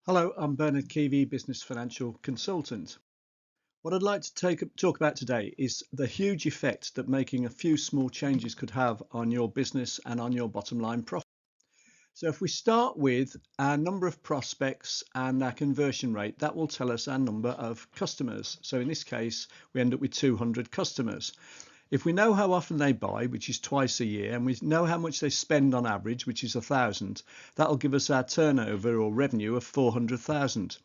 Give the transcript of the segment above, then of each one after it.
Hello, I'm Bernard Keevy, Business Financial Consultant. What I'd like to talk about today is the huge effect that making a few small changes could have on your business and on your bottom line profit. So if we start with our number of prospects and our conversion rate, that will tell us our number of customers. So in this case, we end up with 200 customers. If we know how often they buy, which is twice a year, and we know how much they spend on average, which is 1,000, that'll give us our turnover or revenue of 400,000.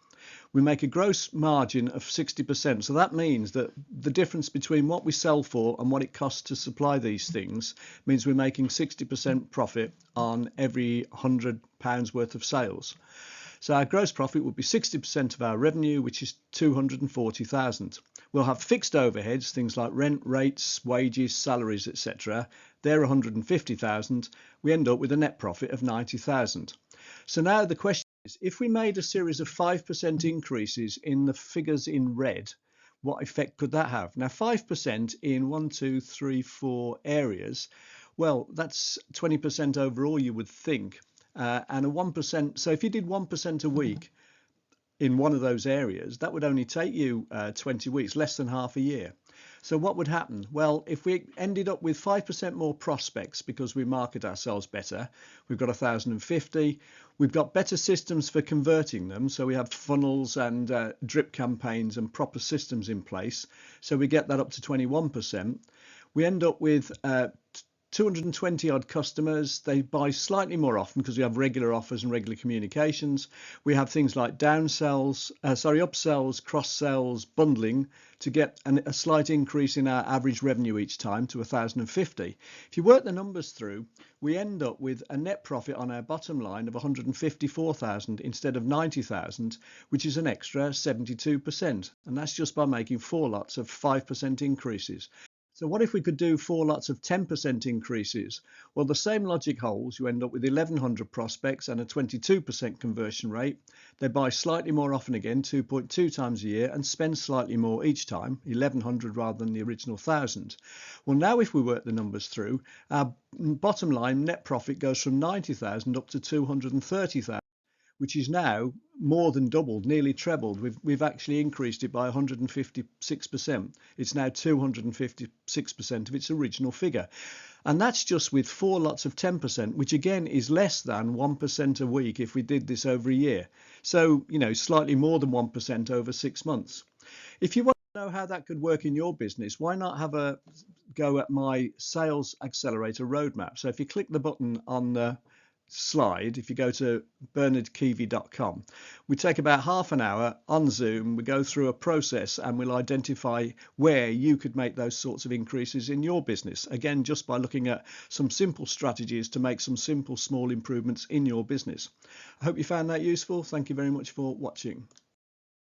We make a gross margin of 60%. So that means that the difference between what we sell for and what it costs to supply these things means we're making 60% profit on every £100 worth of sales. So our gross profit would be 60% of our revenue, which is 240,000. We'll have fixed overheads, things like rent, rates, wages, salaries, etc. They're 150,000. We end up with a net profit of 90,000. So now the question is, if we made a series of 5% increases in the figures in red, what effect could that have? Now 5% in 1, 2, 3, 4 areas, well, that's 20% overall, you would think. And a 1%, so if you did 1% a week in one of those areas, that would only take you 20 weeks, less than half a year. So what would happen? Well, if we ended up with 5% more prospects because we market ourselves better, we've got 1,050, we've got better systems for converting them. So we have funnels and drip campaigns and proper systems in place. So we get that up to 21%. We end up with 220 odd customers. They buy slightly more often because we have regular offers and regular communications. We have things like upsells, cross sells, bundling to get a slight increase in our average revenue each time to 1,050. If you work the numbers through, we end up with a net profit on our bottom line of 154,000 instead of 90,000, which is an extra 72%. And that's just by making 4 lots of 5% increases. So what if we could do 4 lots of 10% increases? Well, the same logic holds. You end up with 1,100 prospects and a 22% conversion rate. They buy slightly more often again, 2.2 times a year, and spend slightly more each time, 1,100 rather than the original 1,000. Well, now if we work the numbers through, our bottom line net profit goes from 90,000 up to 230,000. Which is now more than doubled, nearly trebled. We've actually increased it by 156%. It's now 256% of its original figure. And that's just with 4 lots of 10%, which again is less than 1% a week if we did this over a year. So, slightly more than 1% over 6 months. If you want to know how that could work in your business, why not have a go at my Sales Accelerator roadmap? So if you click the button on the slide, if you go to bernardkeevy.com, we take about half an hour on Zoom. We go through a process and we'll identify where you could make those sorts of increases in your business, again just by looking at some simple strategies to make some simple small improvements in your business. I hope you found that useful. Thank you very much for watching.